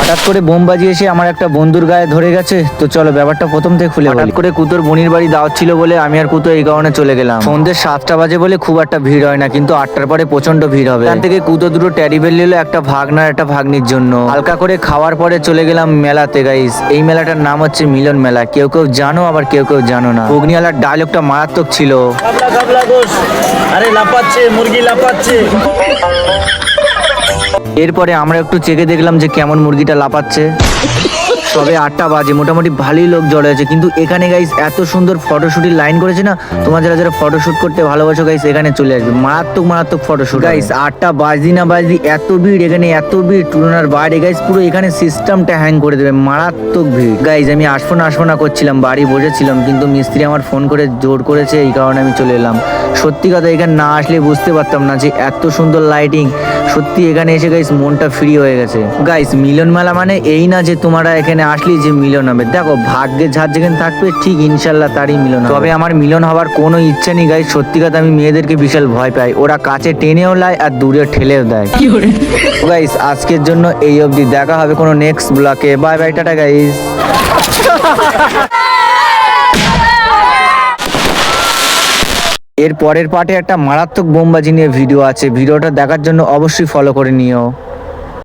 হঠাৎ করে বোমবাজি এসে আমার একটা বন্ধুর গায়ে ধরে গেছে। তো চলো ব্যাপারটা প্রথম থেকে খুলে বলি। হঠাৎ করে কুতোর বোনির বাড়ি দাওয়াত ছিল বলে আমি আর কুতো এই কারণে চলে গেলাম। সন্ধ্যে 7টা বাজে বলে খুব একটা ভিড় হয় না, কিন্তু 8টার পরে প্রচন্ড ভিড় হবে। এখান থেকে কুতো দুটো ট্যারিবেল নিল, একটা ভাগনার একটা ভাগ্নির জন্য। হালকা করে খাওয়ার পরে চলে গেলাম মেলাতে গাইস। এই মেলাটার নাম হচ্ছে মিলন মেলা। কেউ কেউ জানো আবার কেউ কেউ জানো না। অগ্নিওয়ালার ডায়লগটা মারাত্মক ছিল। আরে লাফাচ্ছে মুরগি লাফাচ্ছে। এরপরে আমরা একটু চেকে দেখলাম যে কেমন মুরগিটা লাফাচ্ছে। সবে 8টা বাজে, মোটামুটি ভালোই লোক জড়ো আছে। কিন্তু এখানে গাইস এত সুন্দর ফটোশুটের লাইন করেছে না, তোমরা যারা যারা ফটোশুট করতে ভালোবাসো গাইস এখানে চলে আসবে। মারাত্মক মারাত্মক ফটোশুট গাইস। 8টা বাজদি না বাজদি এত ভিড়, এখানে এত ভিড় তুলনার বাইরে গাইস। পুরো এখানে সিস্টেমটা হ্যাং করে দেবে, মারাত্মক ভিড় গাইস। আমি আসবো না করছিলাম, বাড়ি বসেছিলাম, কিন্তু মিস্ত্রি আমার ফোন করে জোর করেছে, এই কারণে আমি চলে এলাম। সত্যি কথা এখানে না আসলে বুঝতে পারতাম না যে এত সুন্দর লাইটিং। সত্যি এখানে এসে গাইস মনটা ফ্রি হয়ে গেছে গাইস। মিলন মেলা মানে এই না যে তোমরা এখানে আসলে যে মিলন হবে। দেখো ভাগ্যের ঝাড় যেখানে থাকবে ঠিক ইনশাল্লাহ তারই মিলন হবে। তবে আমার মিলন হওয়ার কোনো ইচ্ছা নেই গাইস। সত্যি কথা আমি মেয়েদেরকে বিশাল ভয় পাই। ওরা কাছে টেনেও লায় আর দূরে ঠেলেও দেয়। গাইস আজকের জন্য এই অবধি, দেখা হবে কোনো নেক্সট ব্লকে। Bye bye, tata guys. এর পরের পার্টে একটা মারাত্মক বোমবাজি নিয়ে ভিডিও আছে। ভিডিওটা দেখার জন্য অবশ্যই ফলো করে নিও।